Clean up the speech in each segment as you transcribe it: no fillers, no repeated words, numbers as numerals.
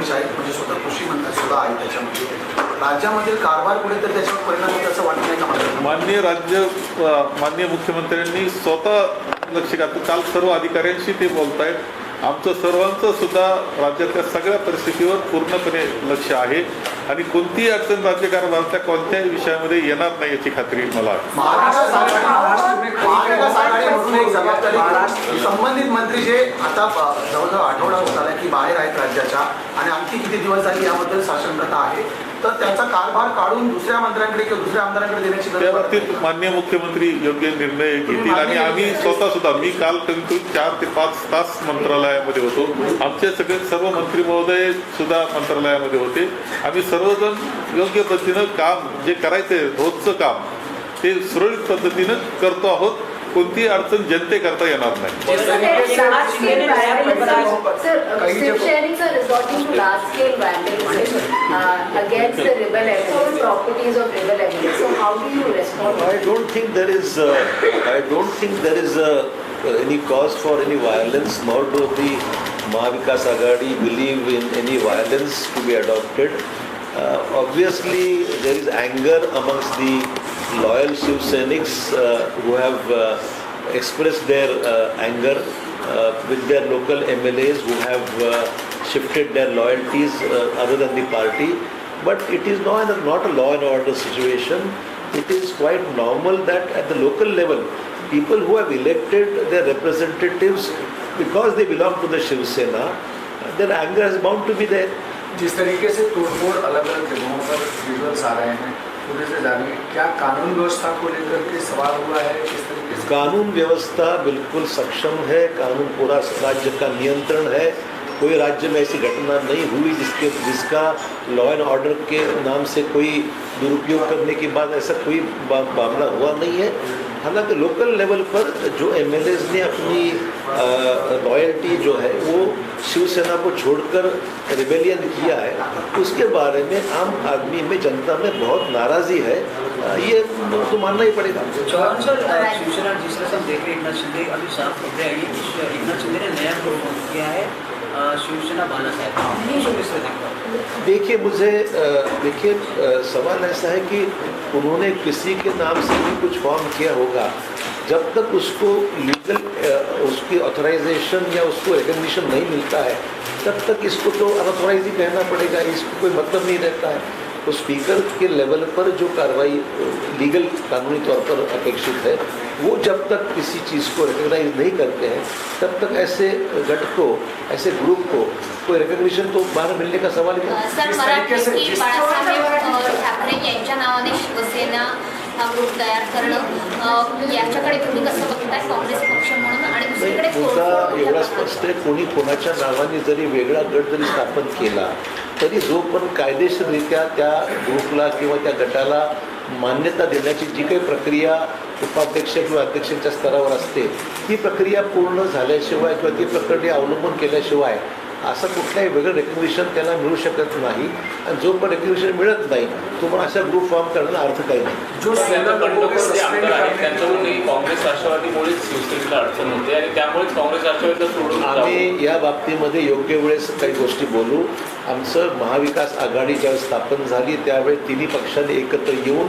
फडणवीस आहेत, म्हणजे स्वतः कृषी मंत्री सुद्धा आहेत त्याच्यामध्ये. राज्यामधील कारभार कुठेतरी त्याच्यावर परिणाम होतो असं वाटत नाही का मला? माननीय मुख्यमंत्र्यांनी स्वतः लक्ष घातलं. काल सर्व अधिकाऱ्यांशी ते बोलतायत. आमचं सर्वांचं सुद्धा राज्यातल्या सगळ्या परिस्थितीवर पूर्णपणे लक्ष आहे आणि कोणतीही अडचण राज्यकारभाराच्या कोणत्याही विषयामध्ये येणार नाही याची खात्री मला आहे. महाविकास आघाडी म्हणून एक जबाबदारी संबंधित मंत्री जे आता जवळजवळ आठवडा होत आला की बाहेर आहेत राज्याच्या आणि आणखी किती दिवस झाले याबद्दल शासनप्रथा आहे, तर त्याचा कारभार काढून दुसऱ्या मंत्र्यांकडे किंवा दुसऱ्या आमदारांकडे देण्याची त्या बाबतीत माननीय मुख्यमंत्री योग्य निर्णय घेतील आणि आम्ही स्वतः सुद्धा मी काल कमीत 4 ते 5 तास मंत्रालयामध्ये होतो. आमचे सर्व मंत्री महोदय सुद्धा मंत्रालयामध्ये होते. आम्ही सर्वजण योग्य पद्धतीनं काम जे करायचे रोजचं काम ते सुरळीत पद्धतीनं करतो आहोत. कोणतीही अडचण जनतेकरता येणार नाही. I don't think there is any cause for any violence, nor do the Mahavikas Aghadi believe in any violence to be adopted. Obviously, there is anger amongst the loyal Shiv Sainiks who have expressed their anger with their local MLAs who have shifted their loyalties other than the party. But it is not a law and order situation. It is quite normal that at the local level, people who have elected their representatives because they belong to the Shiv Sena, their anger is bound to be there. जिस तरीके से तोड़फोड़ अलग अलग जगहों पर visuals आ रहे हैं, थोड़े से जानिए क्या कानून व्यवस्था को लेकर के सवाल हुआ है, किस तरीके से? कानून व्यवस्था बिल्कुल सक्षम है. कानून पूरा राज्य का नियंत्रण है. कोई राज्य में ऐसी घटना नहीं हुई जिसका लॉ एंड ऑर्डर के नाम से कोई दुरुपयोग करने की बात, ऐसा कोई मामला हुआ नहीं है. हालांकि लोकल लेवल पर जो MLAs ने अपनी लॉयल्टी जो है वो शिवसेना को छोड़कर रिबेलियन किया है, उसके बारे में आम आदमी में, जनता में बहुत नाराज़ी है. ये तो मानना ही पड़ेगा. चौहान सर, शिवसेना जिस तरह से हम देख रहे हैं, एकनाथ शिंदे अभी साफ हो गया है. एकनाथ शिंदे ने नया प्रोग्राम किया है शिवसेना बालासाहेब. देखिए सवाल ऐसा है कि उन्होंने किसी के नाम से भी कुछ फॉर्म किया होगा, जब तक उसको लीगल उसकी ऑथराइजेशन या उसको रिकग्निशन नहीं मिलता है तब तक इसको तो अनऑथराइज ही कहना पड़ेगा. इसको कोई मतलब नहीं रहता है. तो स्पीकर के लेवल पर जो कार्रवाई लीगल कानूनी तौर पर अपेक्षित है, वो जब तक किसी चीज़ को रिकग्नाइज नहीं करते हैं तब तक ऐसे गट को, ऐसे ग्रुप को कोई रिकग्निशन तो बाहर मिलने का सवाल ही नहीं. सर, बाळासाहेब ठाकरे यांच्या नावाने शिवसेना हा ग्रुप तयार करणं, याच्याकडे तुम्ही कसं बघताय काँग्रेस पक्ष म्हणून? आणि दुसरीकडे मुद्दा एवढा स्पष्ट आहे, कोणी कोणाच्या नावाने जरी वेगळा गट जरी स्थापन केला तरी जो पण कायदेशीररित्या त्या ग्रुपला किंवा त्या गटाला मान्यता देण्याची जी काही प्रक्रिया उपाध्यक्ष किंवा अध्यक्षांच्या स्तरावर असते, ती प्रक्रिया पूर्ण झाल्याशिवाय किंवा ती प्रक्रिया अवलंबून केल्याशिवाय असं कुठल्याही वेगळं रेकग्निशन त्याला मिळू शकत नाही. आणि जो पण रेकग्निशन मिळत नाही तो पण अशा ग्रुप फॉर्म करण्याचा अर्थ काही नाही. जो त्यांच्याकडूनही काँग्रेस राष्ट्रवादीमुळेच शिवसेनेला अडचण होते आणि त्यामुळेच काँग्रेस राष्ट्रवादीला सोडून आम्ही या बाबतीमध्ये योग्य वेळेस काही गोष्टी बोलू. आमचं महाविकास आघाडी ज्यावेळी स्थापन झाली त्यावेळी तिन्ही पक्षांनी एकत्र येऊन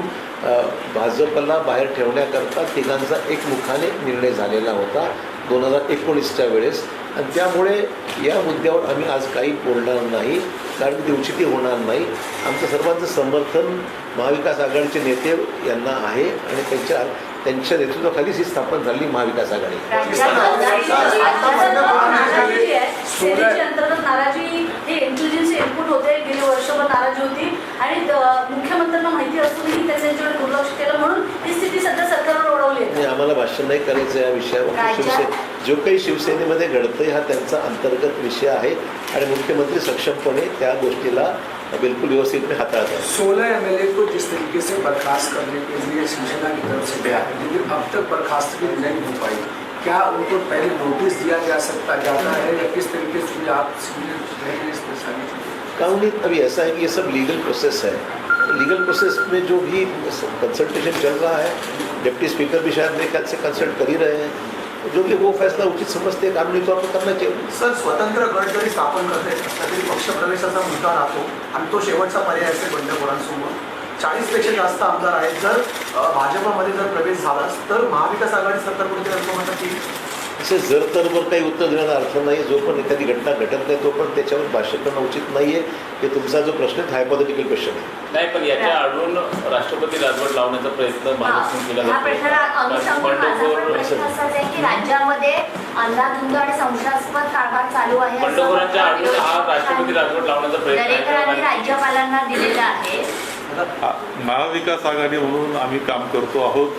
भाजपला बाहेर ठेवण्याकरता तिघांचा एकमुखाने निर्णय झालेला होता 2019च्या वेळेस. आणि त्यामुळे या मुद्द्यावर आम्ही आज काही बोलणार नाही, कारण ती उचिती होणार नाही. आमचं सर्वांचं समर्थन महाविकास आघाडीचे नेते यांना आहे आणि त्यांच्या नेतृत्वाखालीच ही स्थापन झाली महाविकास आघाडी. अंतर्गत नाराजी ही इंटेलिजन्स इनपुट होते, गेली वर्षभर नाराजी होती आणि मुख्यमंत्र्यांना माहिती असूनही त्यांच्याकडे दुर्लक्ष केलं, म्हणून ही स्थिती सध्या सरकारवर ओढवली आहे. आम्हाला भाष्य नाही करायचं या विषयावर. जो काही शिवसेनेमध्ये घडतंय हा त्यांचा अंतर्गत विषय आहे आणि मुख्यमंत्री सक्षमपणे त्या गोष्टीला बिल्कुल व्यवस्थित में हाथात है. 16 MLA को जिस तरीके से बर्खास्त करने के लिए शिवसेना की तरफ से गया है, लेकिन अब तक बर्खास्त की नहीं हो पाई, क्या उनको पहले नोटिस दिया जाता है या किस तरीके से आप कानूनी? अभी ऐसा है कि ये सब लीगल प्रोसेस है. लीगल प्रोसेस में जो भी कंसल्टेशन चल रहा है, डिप्टी स्पीकर भी शायद मेरे ख्याल से कंसल्ट कर ही रहे हैं जो भी वो फैसला उचित समझते हैं कानूनी तौर पर करना चाहिए। सर, स्वतंत्र गट जरी स्थापन करता येत असला तरी पक्षप्रवेशाचा मुद्दा राहतो आणि तो शेवटचा पर्याय असेल बंडखोरांसमोर. 40पेक्षा जास्त आमदार आहेत. जर भाजपमध्ये जर प्रवेश झालाच तर महाविकास आघाडी सरकार कुठेतरी अल्पमतात येईल. असे जर तरवर काही उत्तर देण्याचा अर्थ नाही. जो पण एखादी घटना घटत नाही तो पण त्याच्यावर भाष्य करणं उचित नाही आहे. की तुमचा जो प्रश्न आहे हायपोथेटिकल क्वेश्चन आहे. नाही, पण याच्या आडून राष्ट्रपती राजवट लावण्याचा प्रयत्न भाजपने केला हा प्रश्न अनुषंगाने माझा पण प्रश्न असाच आहे की राज्यामध्ये अंधाधुंद आणि संशयास्पद कारभार चालू आहे असं बंडखोरांच्या आडून हा राष्ट्रपती राजवट लावण्याचा प्रयत्न दरेकरांनी आहे. राज्यपालांना दिलेला आहे. महाविकास आघाडी म्हणून आम्ही काम करतो आहोत.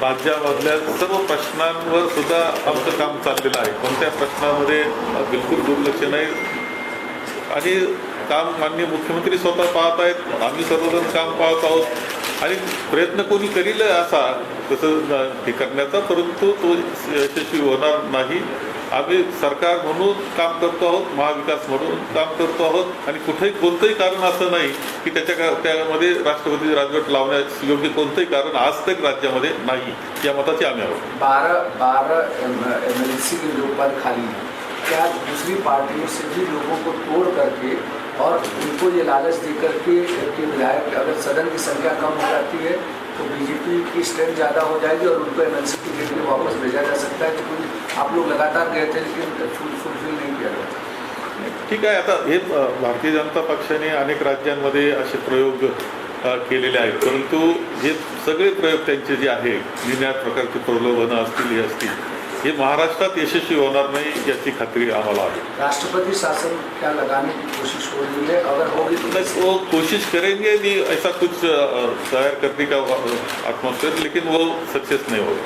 राज्यामधल्या सर्व प्रश्नांवर सुद्धा आमचं काम चाललेलं आहे. कोणत्या प्रश्नामध्ये बिलकुल दुर्लक्ष नाही आणि काम माननीय मुख्यमंत्री स्वतः पाहत आहेत. आम्ही सर्वजण काम पाहत आहोत आणि प्रयत्न कोणी करील असा तसं हे करण्याचा, परंतु तो यशस्वी होणार नाही. आम्ही सरकार म्हणून काम करतो आहोत, महाविकास म्हणून काम करतो आहोत आणि कुठेही कोणतंही कारण असं नाही की त्यामध्ये राष्ट्रपती राजवट लावण्यास योग्य कोणतंही कारण आज तक राज्यामध्ये नाही. या मताचे आम्ही आहोत. 12 MLC के जो पद खाली हैं, क्या दूसरी पार्टियों से भी लोगों को तोड़ करके और उनको ये लालच दे करके कि विधायक अगर सदन की संख्या कम हो जाती है तो बीजेपी की स्ट्रेंथ ज़्यादा हो जाएगी और उनको MLC की टिकट में वापस भेजा जा सकता है. क्योंकि आप लोग लगातार गए थे लेकिन फुलफिल नहीं किया गया. ठीक आहे. आता हे भारतीय जनता पक्षाने अनेक राज्यांमध्ये असे प्रयोग केलेले आहेत, परंतु हे सगळे प्रयोग त्यांचे जे आहे विना प्रकारचे प्रलोभनं असतील हे असतील, हे महाराष्ट्रात यशस्वी होणार नाही याची खात्री आम्हाला आहे. राष्ट्रपति शासन क्या लगाने की कोशिश हो रही है? अगर होगी तो नहीं, वो कोशिश करेंगे भी ऐसा कुछ तैयार करने का एटमॉस्फेयर, लेकिन वो सक्सेस नहीं होगा.